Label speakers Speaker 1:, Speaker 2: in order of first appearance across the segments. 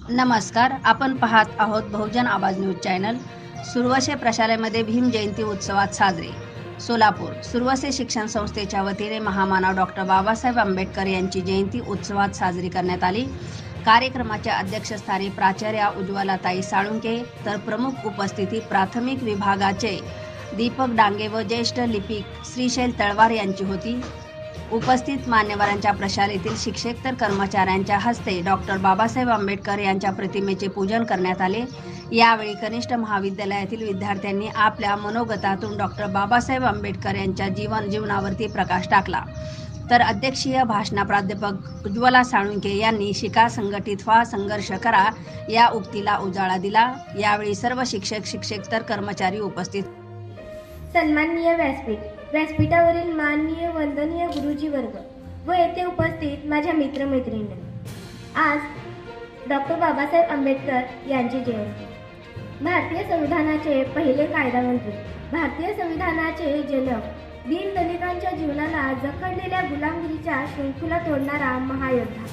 Speaker 1: नमस्कार, आपण पाहत आहोत बहुजन आवाज न्यूज चॅनल। सुरवसे प्रशालेमध्ये भीम जयंती उत्सवात साजरे। सोलापूर सुरवसे शिक्षण संस्थेच्या वतीने महामानव डॉक्टर बाबासाहेब आंबेडकर यांची जयंती उत्सवात साजरी करण्यात आली। कार्यक्रमाच्या अध्यक्षस्थानी प्राचार्या उज्ज्वलाताई साळुंके तर प्रमुख उपस्थिती प्राथमिक विभागाचे दीपक डांगे व ज्येष्ठ लिपिक श्रीशैल तळवार यांची होती। उपस्थित मान्यवरांच्या प्रशालेतील शिक्षक तर कर्मचाऱ्यांच्या हस्ते डॉक्टर बाबासाहेब आंबेडकर यांच्या प्रतिमेचे पूजन करण्यात आले। यावेळी कनिष्ठ महाविद्यालयातील विद्यार्थ्यांनी आपल्या मनोगतातून डॉक्टर बाबासाहेब आंबेडकर यांच्या जीवनावरती प्रकाश टाकला। तर अध्यक्षीय भाषण प्राध्यापक उज्ज्वला साळुंके यांनी शिका संघटित व्हा संघर्ष करा या उक्तीला उजाळा दिला। यावेळी सर्व शिक्षक तर कर्मचारी उपस्थित।
Speaker 2: सन्माननीय व्यासपीठावरील माननीय वंदनीय गुरुजी वर्ग व येथे उपस्थित माझ्या मित्रमैत्रिणी, आज डॉक्टर बाबासाहेब आंबेडकर यांची जयंती। भारतीय संविधानाचे पहिले कायदामंत्री, भारतीय संविधानाचे जनक, दीनदलितांच्या जीवनाला जखडलेल्या गुलामगिरीच्या शृंखला तोडणारा महायोद्धा,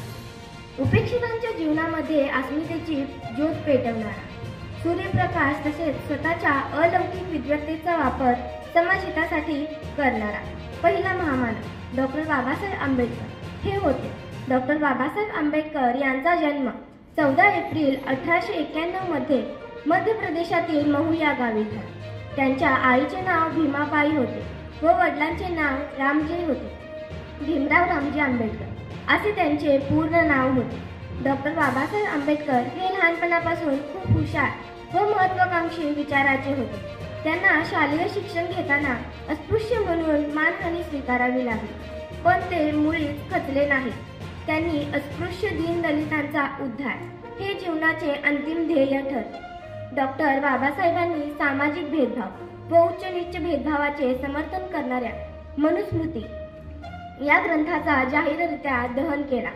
Speaker 2: उपेक्षितांच्या जीवनामध्ये अस्मितेची ज्योत पेटवणारा, सूर्यप्रकाश तसेच स्वतःच्या अलौकिक विद्वत्तेचा वापर समाजहितासाठी करणारा पहिला महामानव डॉक्टर बाबासाहेब आंबेडकर हे होते। डॉक्टर बाबासाहेब आंबेडकर यांचा जन्म 14 एप्रिल 1891 मध्ये मध्य प्रदेशातील महू या गावी झाला। त्यांच्या आईचे नाव भीमाबाई होते व वडिलांचे नाव रामजी होते। भीमराव रामजी आंबेडकर असे त्यांचे पूर्ण नाव होते। डॉक्टर बाबासाहेब आंबेडकर हे लहानपणापासून खूप हुशार व महत्त्वाकांक्षी विचाराचे होते। त्यांना शालेय शिक्षण घेताना अस्पृश्य म्हणून मानहानी स्वीकारावी लागली, पण ते मुळीच खचले नाही। त्यांनी अस्पृश्य दीनदलितांचा उद्धार हे जीवनाचे अंतिम ध्येय ठरले। डॉक्टर बाबासाहेबांनी सामाजिक भेदभाव व उच्च नीच भेदभावाचे समर्थन करणाऱ्या मनुस्मृती या ग्रंथाचा जाहीररित्या दहन केला।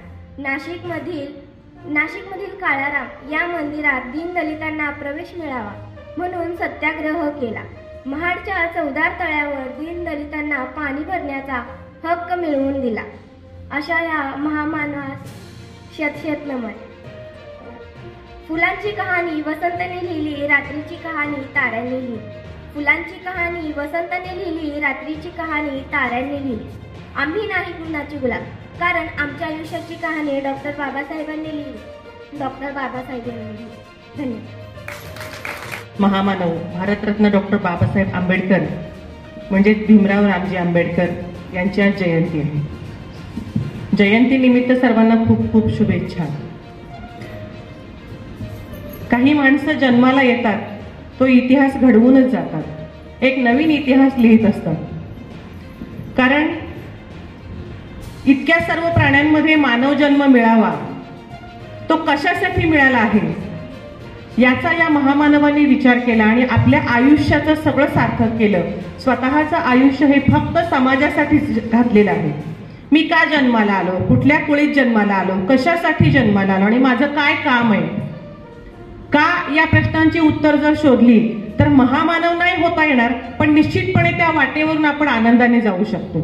Speaker 2: नाशिकमधील काळाराम या मंदिरात दीनदलितांना प्रवेश मिळावा म्हणून सत्याग्रह केला। महाडच्या चौदार तळ्यावर दीनदलितांना पाणी भरण्याचा हक्क मिळवून दिला। अशा या महामानवास शतशत नमन। फुलांची कहाणी वसंतने लिहिली, रात्रीची कहाणी ताऱ्यांनी लिहिली। फुलांची कहाणी वसंतने लिहिली, रात्रीची कहाणी ताऱ्यांनी लिहिली। आम्ही नाही कुणाची गुलाम, कारण आमच्या आयुष्याची कहाणी डॉक्टर बाबासाहेबांनी लिहिली, डॉक्टर बाबासाहेबांनी लिहिली। धन्यवाद।
Speaker 3: महामानव भारतरत्न डॉक्टर बाबासाहेब आंबेडकर म्हणजे भीमराव रामजी आंबेडकर यांची आज जयंती आहे। जयंतीनिमित्त सर्वांना खूप खूप शुभेच्छा। काही माणसं जन्माला येतात, तो इतिहास घडवूनच जातात, एक नवीन इतिहास लिहित असतात। कारण इतक्या सर्व प्राण्यांमध्ये मानव जन्म मिळावा, तो कशासाठी मिळाला आहे याचा या महामानवांनी विचार केला आणि आपल्या आयुष्याचं सगळं सार्थक केलं। स्वतःचं आयुष्य हे फक्त समाजासाठी घातलेलं आहे। मी का जन्माला आलो, कुठल्या कुळीत जन्माला आलो, कशासाठी जन्माला आलो आणि माझं काय काम आहे, का या प्रश्नांची उत्तर जर शोधली तर महामानव नाही होता येणार, पण निश्चितपणे त्या वाटेवरून आपण आनंदाने जाऊ शकतो।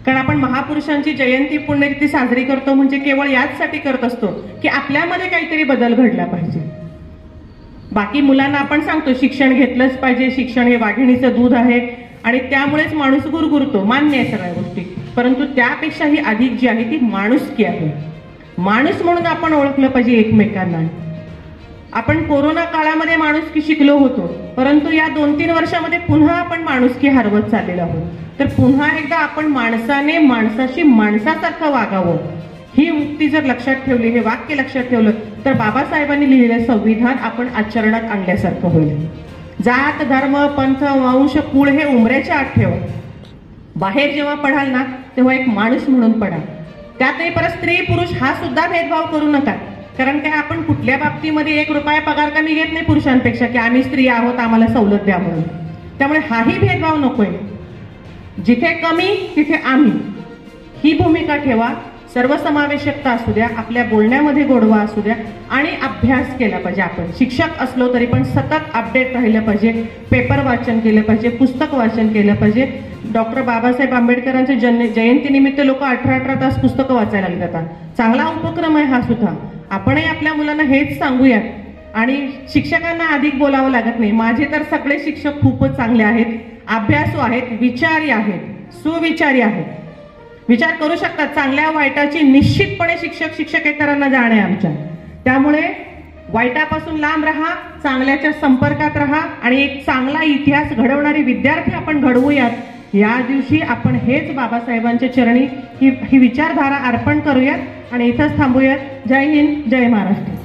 Speaker 3: कारण आपण महापुरुषांची जयंती पुण्यतिथी साजरी करतो म्हणजे केवळ याचसाठी करत असतो की आपल्यामध्ये काहीतरी बदल घडला पाहिजे। बाकी मुलांना आपण सांगतो शिक्षण घेतलंच पाहिजे, शिक्षण हे वाघिणीचं दूध आहे आणि त्यामुळेच माणूस गुरगुरतो, मान्य आहे सगळ्या गोष्टी, परंतु त्यापेक्षाही अधिक जी आहे ती माणुसकी आहे। माणूस म्हणून आपण ओळखलं पाहिजे एकमेकांना। आपण कोरोना काळामध्ये माणुसकी शिकलो होतो, परंतु या 2-3 वर्षामध्ये पुन्हा आपण माणुसकी हरवत चाललेलो आहोत। तर पुन्हा एकदा आपण माणसाने माणसाशी माणसासारखं वागावं ही उक्ती जर लक्षात ठेवली, हे वाक्य लक्षात ठेवलं तर बाबासाहेबांनी लिहिलेलं संविधान आपण आचरणात आणल्यासारखं होईल। जात धर्म पंथ वंश कुळ हे उमऱ्याच्या आत ठेवा। बाहेर जेव्हा पडाल ना तेव्हा एक माणूस म्हणून पडा। त्यातही परत स्त्री पुरुष हा सुद्धा भेदभाव करू नका, कारण काय आपण कुठल्या बाबतीमध्ये 1 रुपया पगार कमी घेत नाही पुरुषांपेक्षा की आम्ही स्त्री आहोत आम्हाला सवलत द्या म्हणून। त्यामुळे हाही भेदभाव नकोय, जिथे कमी तिथे आम्ही ही भूमिका ठेवा। सर्वसमावेशकता असू द्या, आपल्या बोलण्यामध्ये गोडवा असू द्या आणि अभ्यास केला पाहिजे। आपण शिक्षक असलो तरी पण सतत अपडेट राहिलं पाहिजे, पेपर वाचन केलं पाहिजे, पुस्तक वाचन केलं पाहिजे। डॉक्टर बाबासाहेब आंबेडकरांच्या जयंतीनिमित्त लोक 18-18 तास पुस्तकं वाचायला लागतात। चांगला उपक्रम आहे हा सुद्धा। आपणही आपल्या मुलांना हेच सांगूयात आणि शिक्षकांना अधिक बोलावं लागत नाही. माझे तर सगळे शिक्षक खूपच चांगले आहेत, अभ्यासू आहेत, विचारी आहेत, सुविचारी आहेत, विचार करू शकतात. चांगल्या वाईटाची निश्चितपणे शिक्षकेतरांना जाण आहे आमच्या. त्यामुळे वाईटापासून लांब राहा, चांगल्याच्या संपर्कात राहा आणि एक चांगला इतिहास घडवणारे विद्यार्थी आपण घडवूयात. या दिवशी आपण हेच बाबासाहेबांच्या चरणी ही विचारधारा अर्पण करूयात आणि इथंच थांबूयात. जय हिंद, जय महाराष्ट्र.